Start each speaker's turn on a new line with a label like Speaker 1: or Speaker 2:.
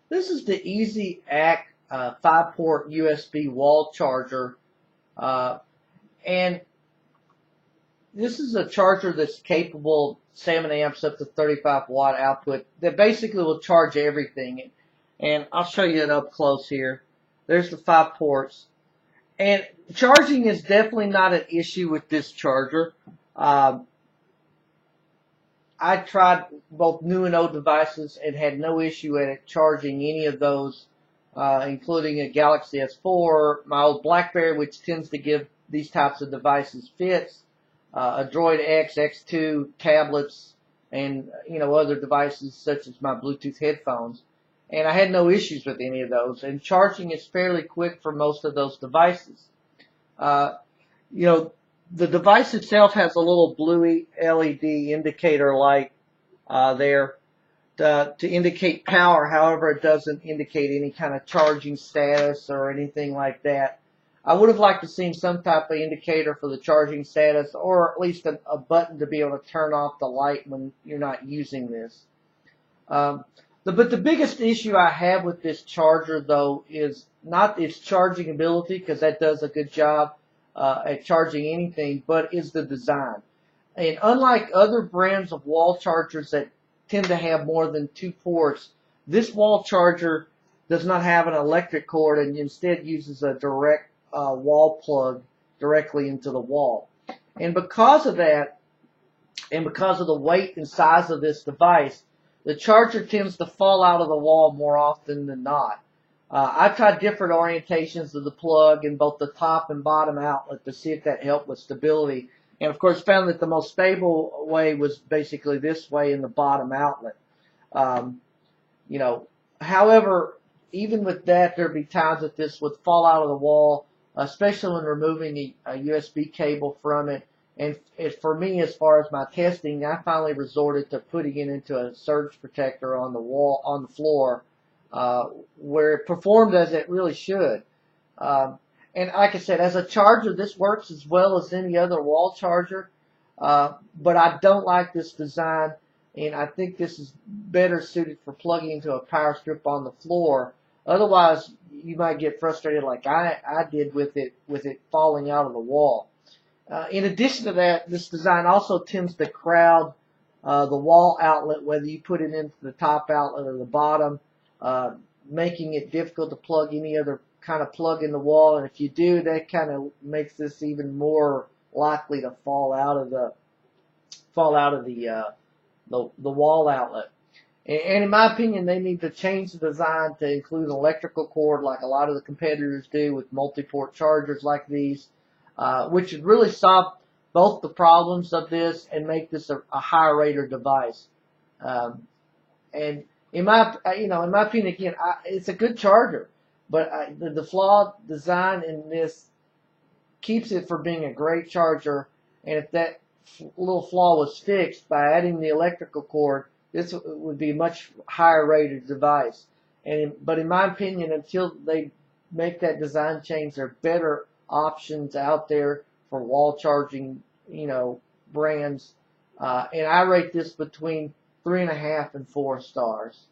Speaker 1: This is the EasyAcc 5-port USB wall charger, uh, and this is a charger that's capable of 7 amps up to 35 watt output that basically will charge everything. And I'll show you it up close here. There's the 5 ports. And charging is definitely not an issue with this charger. Um, I tried both new and old devices and had no issue at it charging any of those, including a Galaxy S4, my old BlackBerry, which tends to give these types of devices fits, a Droid X, X2, tablets, and other devices such as my Bluetooth headphones. And I had no issues with any of those. And charging is fairly quick for most of those devices. Uh, you know, the device itself has a little bluey LED indicator light there to indicate power. However, it doesn't indicate any kind of charging status or anything like that. I would have liked to seen some type of indicator for the charging status, or at least a button to be able to turn off the light when you're not using this. But the biggest issue I have with this charger, though, is not its charging ability, because that does a good job at charging anything, but is the design. And unlike other brands of wall chargers that tend to have more than 2 ports, this wall charger does not have an electric cord and instead uses a direct wall plug directly into the wall. And because of that, and because of the weight and size of this device, the charger tends to fall out of the wall more often than not. I've tried different orientations of the plug in both the top and bottom outlet to see if that helped with stability. And of course found that the most stable way was basically this way in the bottom outlet. Um, However, even with that, there'd be times that this would fall out of the wall, especially when removing a USB cable from it. And for me, as far as my testing, I finally resorted to putting it into a surge protector on the wall, on the floor, where it performed as it really should. And like I said, as a charger, this works as well as any other wall charger. But I don't like this design, and I think this is better suited for plugging into a power strip on the floor. Otherwise, you might get frustrated like I did with it falling out of the wall. In addition to that, this design also tends to crowd the wall outlet, whether you put it into the top outlet or the bottom, making it difficult to plug any other kind of plug in the wall. And if you do, that kind of makes this even more likely to fall out of the wall outlet. And in my opinion, they need to change the design to include an electrical cord like a lot of the competitors do with multi-port chargers like these, which would really solve both the problems of this and make this a higher rated device. And in my opinion, again, it's a good charger, but the flawed design in this keeps it from being a great charger. And if that little flaw was fixed by adding the electrical cord, this would be a much higher rated device. But in my opinion, until they make that design change, there are better options out there for wall charging, brands. And I rate this between 3.5 and 4 stars.